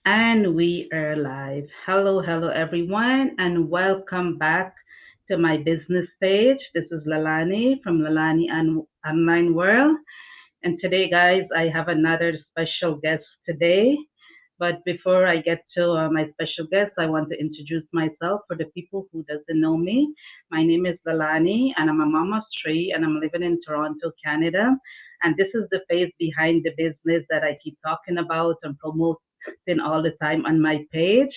And we are live. Hello, hello, everyone, and welcome back to my business page. This is Lalani from Lalani Online World. And today, guys, I have another special guest today. But before I get to my special guest, I want to introduce myself for the people who doesn't know me. My name is Lalani, and I'm a mama of three, and I'm living in Toronto, Canada. And this is the face behind the business that I keep talking about and promoting all the time on my page.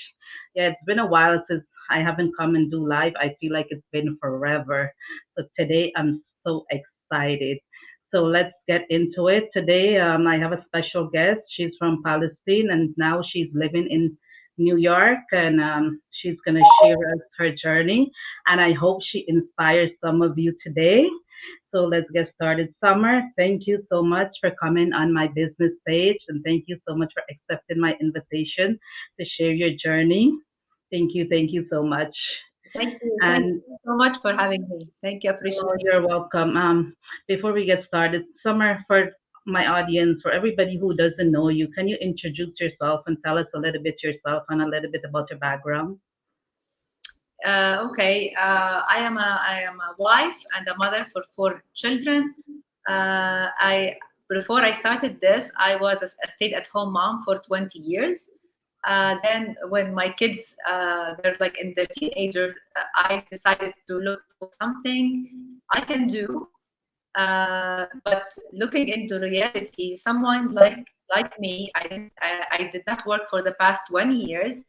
Yeah, it's been a while since I haven't come and do live. I feel like it's been forever. So today I'm so excited. So let's get into it. Today, I have a special guest. She's from Palestine and now she's living in New York, and she's going to share us her journey. And I hope she inspires some of you today. So let's get started. Summer, thank you so much for coming on my business page, and thank you so much for accepting my invitation to share your journey. Thank you so much. Thank you. Thank And you so much for having me. Thank you. Appreciate oh, it. you're welcome. Before we get started, Summer, for my audience, for everybody who doesn't know you, can you introduce yourself and tell us a little bit yourself and a little bit about your background? Okay. I am a wife and a mother for four children. I Before I started this, I was a stay-at-home mom for 20 years. Then, when my kids they're like in their teenagers, I decided to look for something I can do. But looking into reality, someone like me, I did not work for the past 20 years,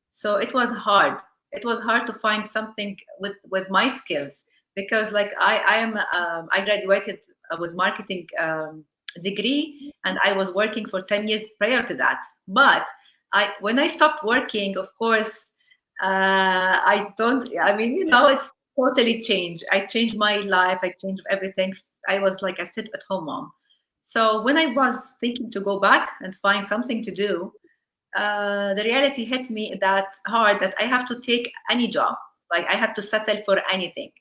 so it was hard. It was hard to find something with my skills because I graduated with marketing degree, and I was working for 10 years prior to that. But I when I stopped working, of course, I don't. I mean, it's totally changed. I changed my life. I changed everything. I was like a sit-at-home mom. So when I was thinking to go back and find something to do, the reality hit me that hard that I have to take any job. Like I have to settle for anything.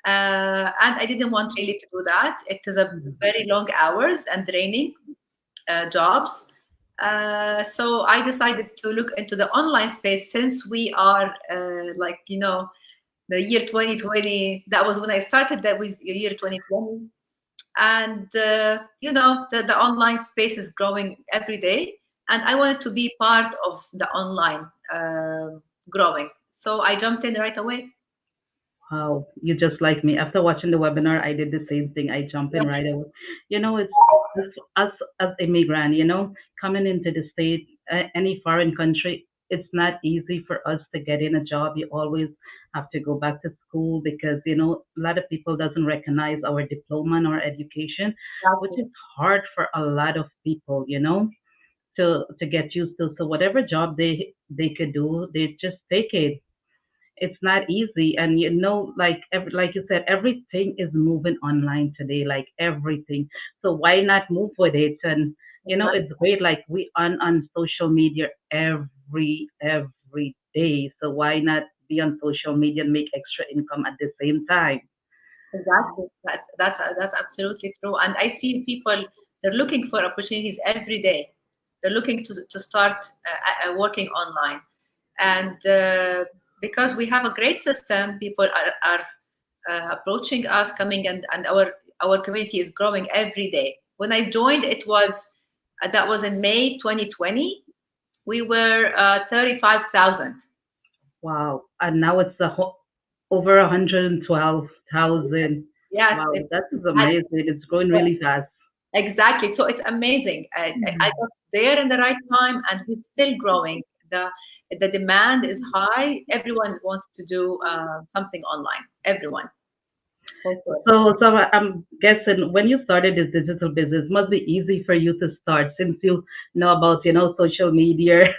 And I didn't want really to do that. It is a Mhm. very long hours and draining jobs. So I decided to look into the online space since we are the year 2020. That was when I started. That was the year 2020, and the online space is growing every day, and I wanted to be part of the online growing. So I jumped in right away. Wow, you just like me. After watching the webinar, I did the same thing. I jump in right away. It's us as immigrant, coming into the state, any foreign country, it's not easy for us to get in a job. You always have to go back to school because, a lot of people doesn't recognize our diploma and our education, which is hard for a lot of people, to get used to. So whatever job they could do, they just take it. It's not easy, and like you said, everything is moving online today, like everything. So why not move with it? And it's great, like we on social media every day, so why not be on social media and make extra income at the same time? Exactly. That's absolutely true. And I see people, they're looking for opportunities every day. They're looking to start working online. And because we have a great system, people are approaching us, coming, and our community is growing every day. When I joined, that was in May 2020. We were 35,000. Wow, and now it's over 112,000. Yes, Wow, that is amazing. It's growing really fast. exactly. So it's amazing. I got there in the right time, and we're still growing. The demand is high. Everyone wants to do something online. Everyone. For sure. So I'm guessing when you started this digital business, must be easy for you to start since you know about, social media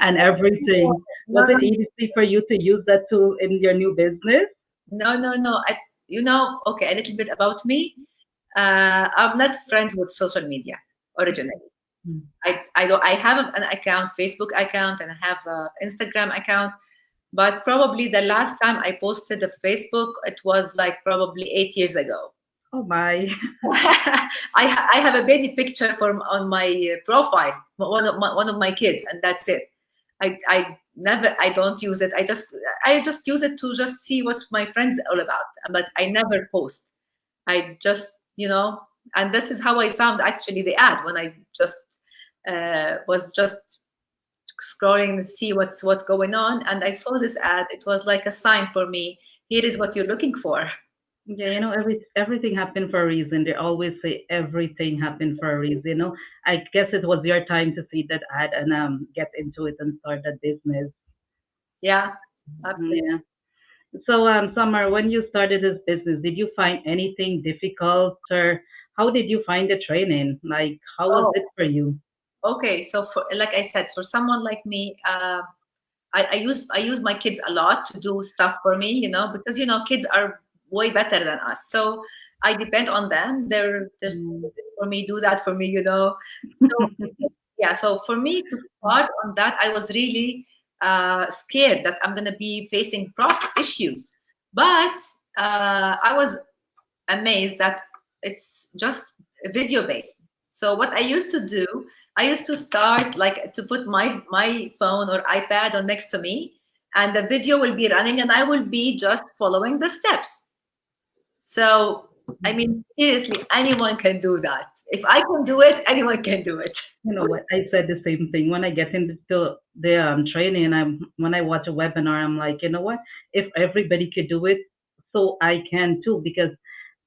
and everything. Was No, it no, easy for you to use that tool in your new business? no, no, no. Okay, a little bit about me. I'm not friends with social media originally. Mm. I don't. I have an account, Facebook account, and I have an Instagram account. But probably the last time I posted a Facebook, it was like probably 8 years ago. Oh my. I have a baby picture from on my profile, one of my kids, and that's it. I don't use it. I just use it to just see what my friends all about, but I never post. I just, and this is how I found actually the ad when I just was just scrolling to see what's going on, and I saw this ad. It was like a sign for me. Here is what you're looking for. Yeah, everything happened for a reason. They always say everything happened for a reason. I guess it was your time to see that ad and get into it and start that business. Yeah, absolutely. Yeah. So Summer, when you started this business, did you find anything difficult, or how did you find the training? Like, how was Oh, it for you? okay. So for like I said, for someone like me, I use my kids a lot to do stuff for me, because kids are way better than us. So I depend on them. There's Mm. this for me, do that for me. So yeah, so for me to start on that, I was really scared that I'm gonna be facing profit issues. But I was amazed that it's just video based. So what I used to do, I used to start like to put my phone or iPad on next to me, and the video will be running, and I will be just following the steps. So I mean, seriously, anyone can do that. If I can do it, anyone can do it. You know what? I said the same thing when I get into the training. When I watch a webinar, I'm like, you know what? If everybody could do it, so I can too. Because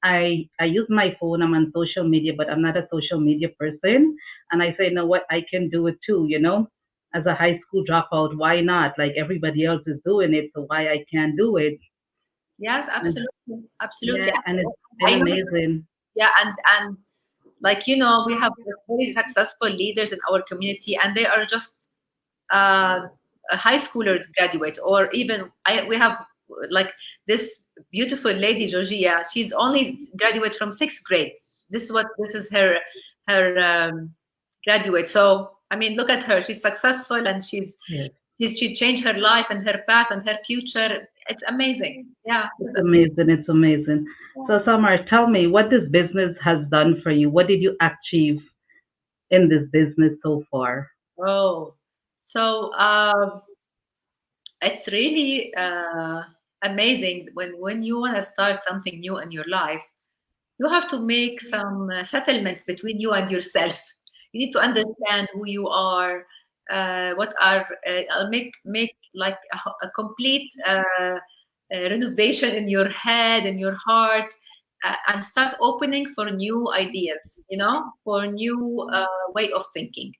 I use my phone. I'm on social media, but I'm not a social media person. And I say, you know what? I can do it too. As a high school dropout, why not? Like everybody else is doing it, so why I can't do it? Yes, And, absolutely, absolutely. yeah, and it's been I know. amazing. Yeah, and like we have like, very successful leaders in our community, and they are just uh, a high schooler graduates, or even we have like this beautiful lady Georgia. She's only graduate from sixth grade. This is her graduate. So I mean, look at her. She's successful, and Yes. she changed her life and her path and her future. It's amazing. Yeah, it's It's amazing. amazing. It's amazing. So, Samar, tell me what this business has done for you. What did you achieve in this business so far? Oh, so it's really amazing when you want to start something new in your life. You have to make some settlements between you and yourself. You need to understand who you are. What are make like a complete renovation in your head and your heart, and start opening for new ideas. For new way of thinking.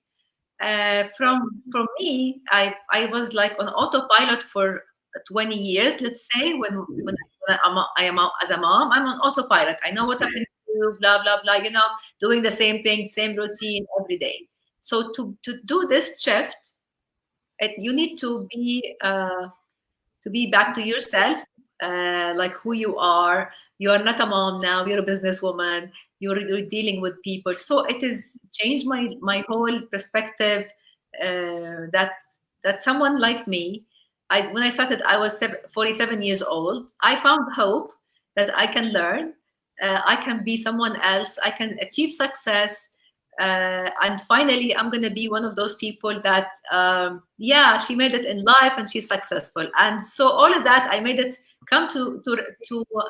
From me, I was like on autopilot for 20 years, let's say. When I am as a mom, I'm on autopilot. I know what I'm going to do, blah blah blah. Doing the same thing, same routine every day. So to do this shift, you need to be back to yourself, like who you are. You are not a mom now. You're a businesswoman. You're dealing with people. So it has changed my whole perspective. That someone like me, when I started, I was 47 years old. I found hope that I can learn. I can be someone else. I can achieve success. And finally, I'm going to be one of those people that, yeah, she made it in life and she's successful. And so all of that, I made it come to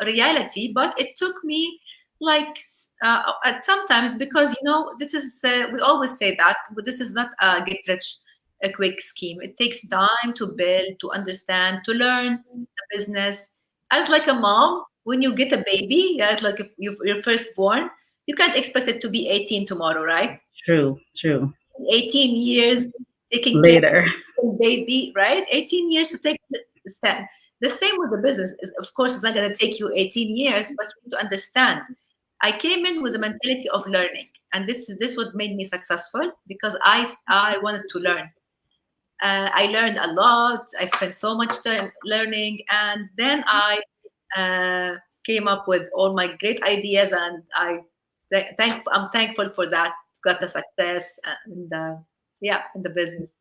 reality. But it took me like at sometimes, because this is we always say that, but this is not a get rich a quick scheme. It takes time to build, to understand, to learn the business. As like a mom, when you get a baby, yeah, it's like if you're first born, you can't expect it to be 18 tomorrow, right? True, true. 18 years taking care Later. of the baby, right? 18 years to take the stand. The same with the business. Of course, it's not going to take you 18 years, but you need to understand. I came in with the mentality of learning, and this what made me successful, because I wanted to learn. I learned a lot. I spent so much time learning, and then I uh, came up with all my great ideas, and I'm thankful for that. Got the success and yeah, in the business.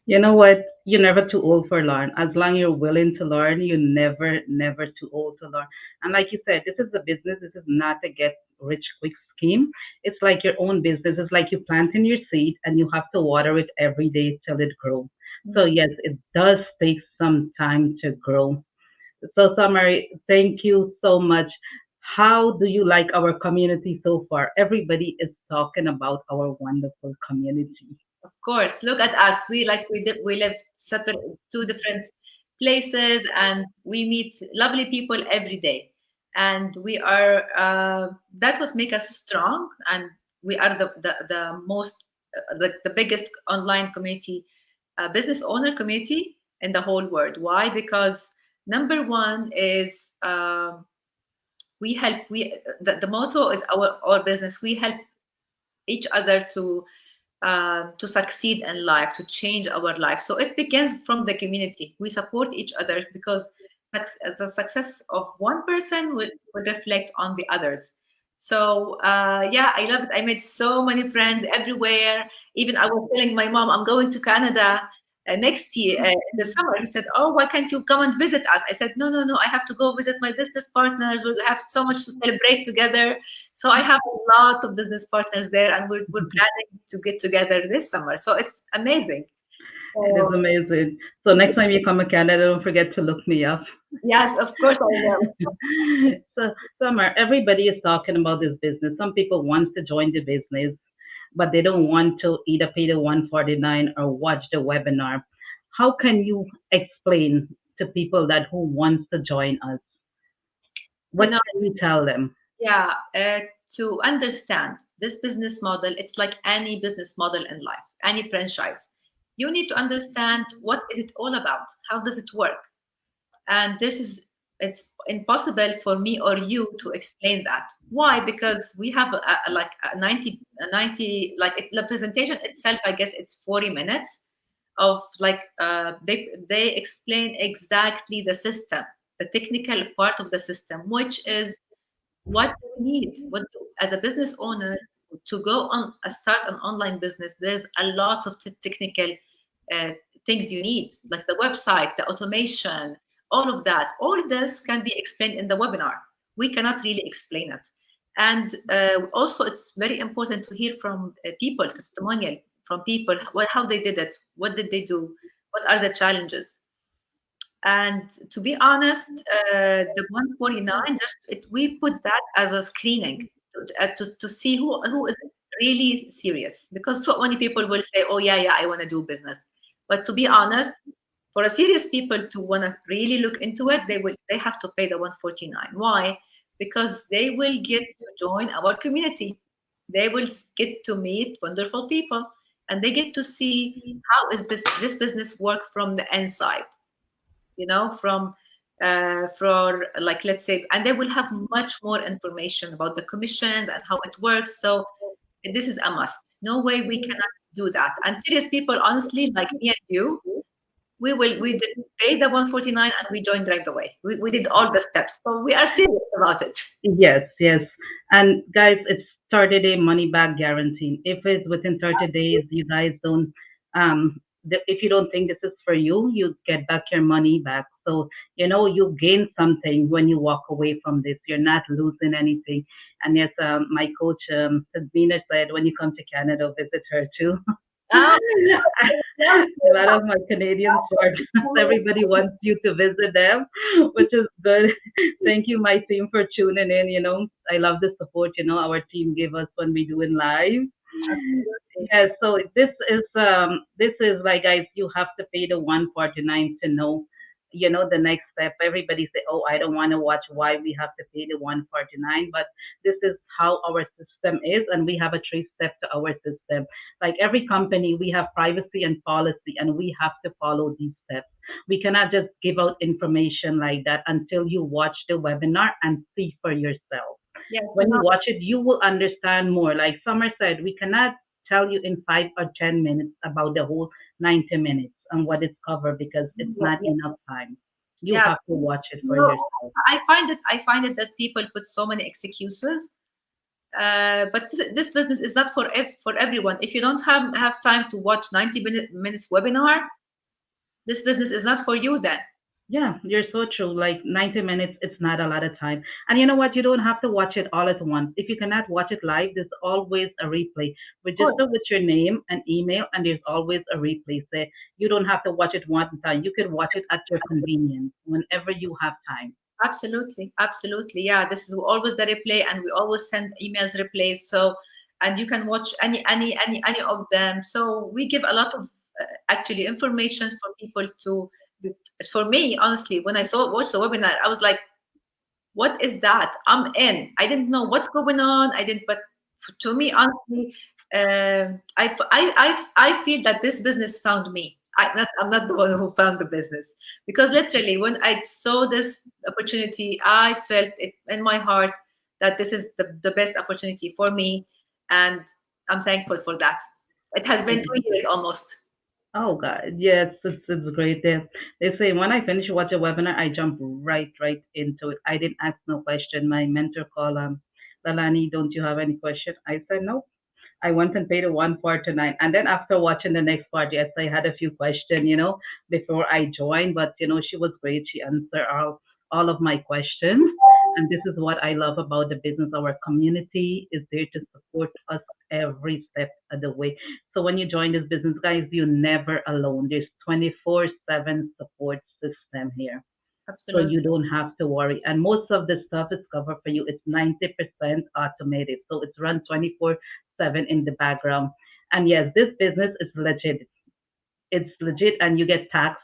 You know what? You're never too old for learn. As long as you're willing to learn, you're never too old to learn. And like you said, this is a business. This is not a get rich quick scheme. It's like your own business. It's like you planting your seed and you have to water it every day till it grows. So yes, it does take some time to grow. So Summer, thank you so much. How do you like our community so far? Everybody is talking about our wonderful community. Of course, look at us. We live separate, two different places, and we meet lovely people every day. And we are that's what makes us strong. And we are the most the biggest online community, business owner community in the whole world. Why? Because number one is we help. The motto is our business. We help each other to succeed in life, to change our life. So it begins from the community. We support each other because the success of one person will reflect on the others. So yeah, I love it. I made so many friends everywhere. Even I was telling my mom I'm going to Canada next year in the summer. He said, "Oh, why can't you come and visit us?" I said, "No, no, no. I have to go visit my business partners. We have so much to celebrate together." So I have a lot of business partners there, and we're planning to get together this summer. So it's amazing. It is So amazing. So next time you come to Canada, don't forget to look me up. yes, of course I will. So, Summer, everybody is talking about this business. Some people want to join the business, but they don't want to either pay the 149 or watch the webinar. How can you explain to people that who wants to join us? You What know, can you tell them? yeah, to understand this business model, it's like any business model in life, any franchise. You need to understand what is it all about. How does it work? And this is it's impossible for me or you to explain that. Why? Because we have like a 90 like the presentation itself, I guess it's 40 minutes of like they explain exactly the system, the technical part of the system, which is what we need as a business owner to go on start an online business. There's a lot of technical uh, things you need, like the website, the automation, all of that. All this can be explained in the webinar. We cannot really explain it. And also it's very important to hear from people, testimonial from people, how they did it, what did they do, what are the challenges. And to be honest, the 149, we put that as a screening to see who is really serious. Because so many people will say, "Oh yeah, yeah, I want to do business," but to be honest, for a serious people to want to really look into it, they have to pay the 149. Why? Because they will get to join our community. They will get to meet wonderful people, and they get to see how is this business work from the inside, from for like, let's say, and they will have much more information about the commissions and how it works. So this is a must. No way we cannot do that. And serious people, honestly, like me and you, we did pay the 149 and we joined right away. We did all the steps, so we are serious about it. Yes, yes. And guys, it's 30-day money back guarantee. If it's within 30 days, you guys don't, if you don't think this is for you, you get back your money back. So, you gain something when you walk away from this. You're not losing anything. And yes, my coach, Sabina said, when you come to Canada, visit her too. Oh, A lot of my Canadian partners, everybody wants you to visit them, which is good. Thank you, my team, for tuning in. I love the support, our team give us when we do in live. Yes, so this is like, guys, you have to pay the 149 to know, the next step. Everybody say, "Oh, I don't want to watch why we have to pay the 149," but this is how our system is, and we have a three-step to our system. Like every company, we have privacy and policy, and we have to follow these steps. We cannot just give out information like that until you watch the webinar and see for yourself. yes, When you watch it, you will understand more. Like Summer said, we cannot tell you in 5 or 10 minutes about the whole 90 minutes and what it's covered because it's not yeah, enough time. You yeah. have to watch it for No, yourself. I find it that people put so many excuses But this business is not for everyone. If you don't have time to watch 90 minutes webinar, this business is not for you then. Yeah, you're so true. Like 90 minutes, it's not a lot of time. And you know what? You don't have to watch it all at once. If you cannot watch it live, there's always a replay. Good. Register with your name and email, and there's always a replay. So you don't have to watch it one time. You can watch it at your convenience whenever you have time. Absolutely, absolutely. Yeah, this is always the replay, and we always send emails replays. So, and you can watch any of them. So we give a lot of actually information for people to. For me, honestly, when I saw watched the webinar, I was like, what is that? I'm in. I didn't know what's going on. I didn't, but to me, honestly, I feel that this business found me. I'm not the one who found the business, because literally when I saw this opportunity, I felt it in my heart that this is the best opportunity for me, and I'm thankful for that. It has been 2 years almost. Oh God, yes, it's great. They say when I finish watch a webinar, I jump right into it. I didn't ask no question. My mentor called Lalani, don't you have any question? I said no. I went and paid a one part tonight. And then after watching the next part, yes, I had a few questions, before I joined. But she was great. She answered all of my questions. And this is what I love about the business. Our community is there to support us every step of the way. So when you join this business, guys, you're never alone. There's 24/7 support system here. So Absolutely. you don't have to worry. And most of the stuff is covered for you. It's 90% automated. So it's run 24/7 in the background. And yes, this business is legit. It's legit and you get tax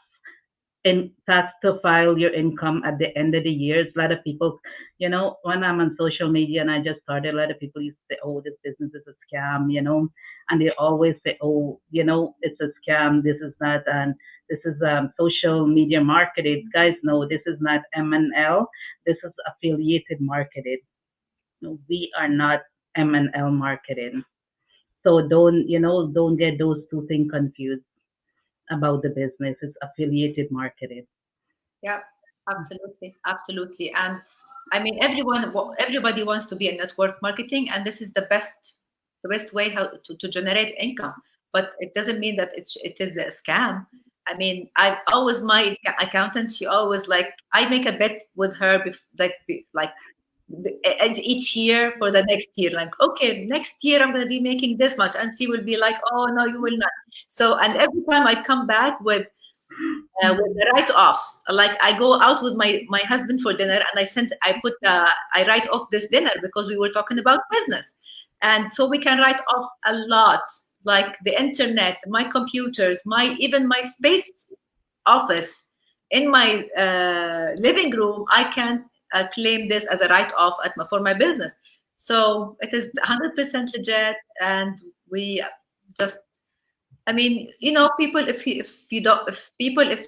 to file your income at the end of the year. A lot of people, when I'm on social media and I just started, a lot of people used to say, oh, this business is a scam, and they always say, oh, it's a scam. This is not, and this is social media marketed. Guys, no, this is not MNL. This is affiliated marketed. No, we are not MNL marketing. So don't get those two things confused about the business. It's affiliated marketing. Yeah, absolutely, absolutely. And I mean, everybody wants to be in network marketing, and this is the best way how to generate income. But it doesn't mean that it is a scam. I mean, I always my accountant. She always like I make a bet with her, and each year for the next year. Like, okay, next year I'm going to be making this much, and she will be like, oh no, you will not. So, and every time I come back with the write-offs. Like I go out with my husband for dinner, and I write off this dinner because we were talking about business, and so we can write off a lot, like the internet, my computers, my even my space office in my living room. I can claim this as a write-off for my business. So it is 100% legit, and we just I mean, people if you don't if people if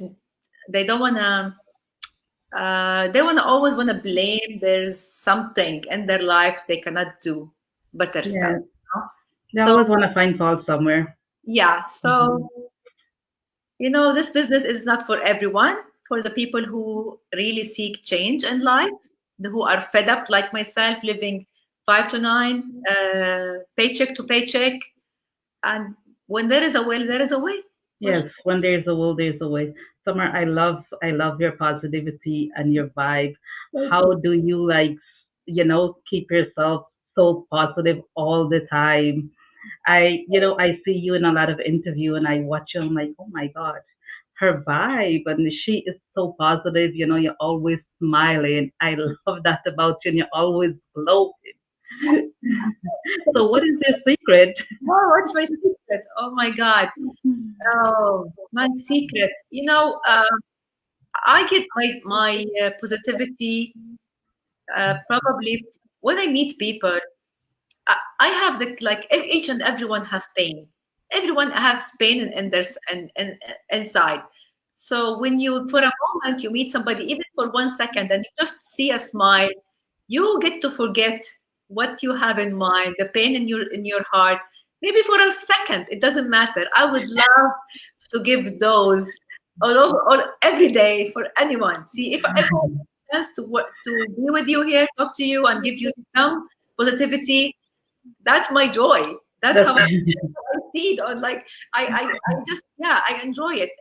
they don't wanna they wanna always wanna blame. There's something in their life they cannot do better stuff. Yeah, they So always want to find fault somewhere. yeah, Hmm. so this business is not for everyone. For the people who really seek change in life, who are fed up like myself, living 5 to 9, paycheck to paycheck, and when there is a will, there is a way. For Yes, when there's a will, there's a way. Summer, I love your positivity and your vibe. sure. How do you like, keep yourself so positive all the time? I see you in a lot of interview and I watch you. I'm like, oh my God, her vibe and she is so positive. You're always smiling. I love that about you. And you're always glowing. So, what is your secret? Oh, what's my secret? Oh my God. Oh, my secret. I get my positivity probably when I meet people. I have each and everyone have pain. Everyone has pain in inside. So when you for a moment you meet somebody, even for 1 second, and you just see a smile, you get to forget what you have in mind, the pain in your heart. Maybe for a second, it doesn't matter. I would love to give those or every day for anyone. See if I have a chance to be with you here, talk to you, and give you some positivity. That's my joy. That's That's how I feed on, like, I just, yeah, I enjoy it.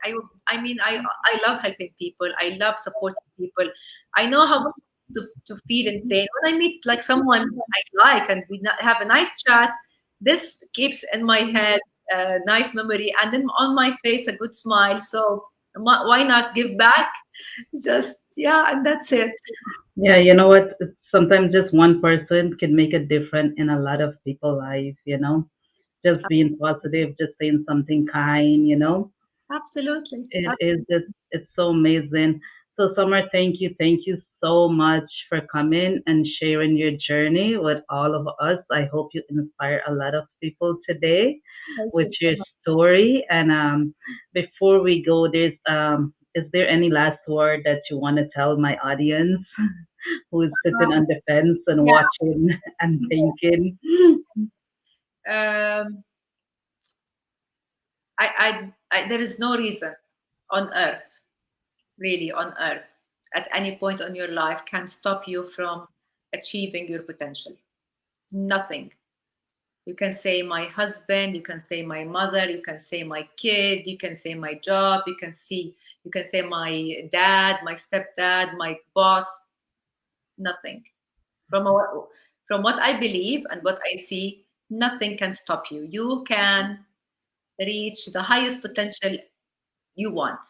I mean, I love helping people. I love supporting people. I know how to feel in pain when I meet like someone I like and we have a nice chat. This keeps in my head a nice memory, and then on my face a good smile. So why not give back? Just, yeah, and that's it. yeah, you know what? Sometimes just one person can make a difference in a lot of people's lives, you know? Just being positive, just saying something kind, you know? Absolutely. It is just, it's so amazing. So, Summer, thank you so much for coming and sharing your journey with all of us. I hope you inspire a lot of people today Thank with you your so much. story. And before we go, is there any last word that you want to tell my audience who is sitting on the fence and Yeah. watching and thinking? Um, there is no reason on earth, really on earth, at any point on your life can stop you from achieving your potential. Nothing. You can say my husband, you can say my mother, you can say my kid, you can say my job, you can say my dad, my stepdad, my boss. Nothing. From what, from what I believe and what I see, nothing can stop you. You can reach the highest potential you want,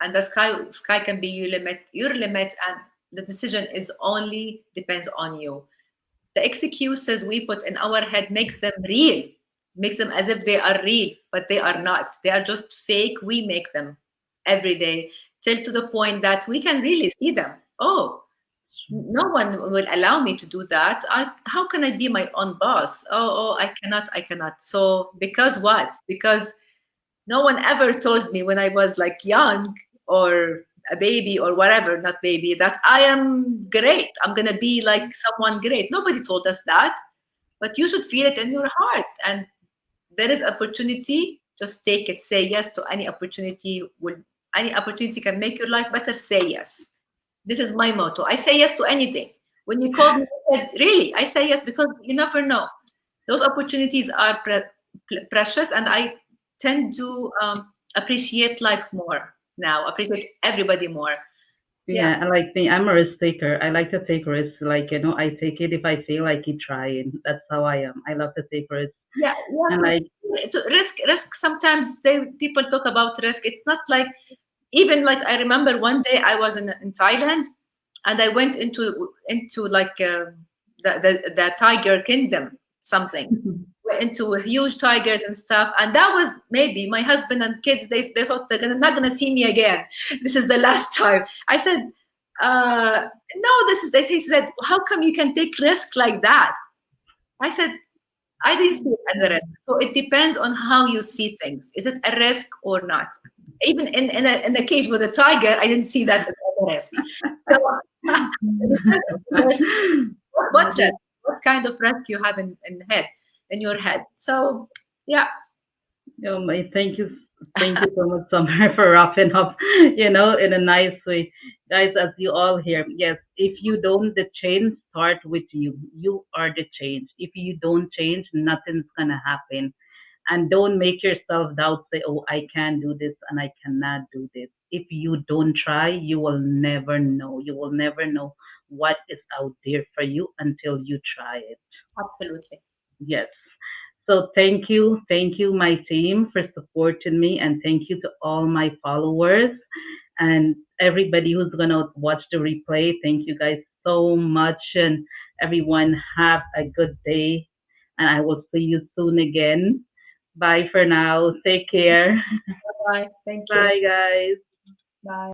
and the sky can be your limit, and the decision is only depends on you. The excuses we put in our head makes them real, makes them as if they are real, but they are not. They are just fake. We make them every day, till to the point that we can really see them. Oh, no one will allow me to do that. How can I be my own boss? Oh, I cannot. So because what? Because no one ever told me when I was like young or a baby or whatever, not baby, that I am great. I'm going to be like someone great. Nobody told us that, but you should feel it in your heart. And there is opportunity. Just take it. Say yes to any opportunity. Any opportunity can make your life better. Say yes. This is my motto. I say yes to anything. When you called me, I said, really, I say yes because you never know. Those opportunities are precious, and I tend to appreciate life more now, appreciate everybody more. Yeah. Yeah, and like me, I'm a risk taker. I like to take risks. Like, you know, I take it if I feel I keep trying. That's how I am. I love to take risks. Yeah, And like, to risk sometimes people talk about risk. It's not like, even like, I remember one day I was in Thailand, and I went into like the tiger kingdom, something, into huge tigers and stuff. And that was, maybe my husband and kids, they thought they're not gonna see me again. This is the last time. I said, no, this is, he said, how come you can take risk like that? I said, I didn't see it as a risk. So it depends on how you see things. Is it a risk or not? Even in a cage with a tiger, I didn't see that as a risk. So it depends on the risk. What risk? What kind of risk you have in your head? So yeah, oh my, thank you so much, Summer, for wrapping up, you know, in a nice way. Guys, as you all hear, yes, if you don't, the change start with you. You are the change. If you don't change, nothing's gonna happen. And don't make yourself doubt, say, oh, I can't do this and I cannot do this. If you don't try, you will never know. You will never know what is out there for you until you try it. absolutely. Yes. So thank you, my team, for supporting me, and thank you to all my followers and everybody who's gonna watch the replay. Thank you guys so much, and everyone have a good day, and I will see you soon again. Bye for now. Take care. Bye. Thank you. Bye, guys. Bye.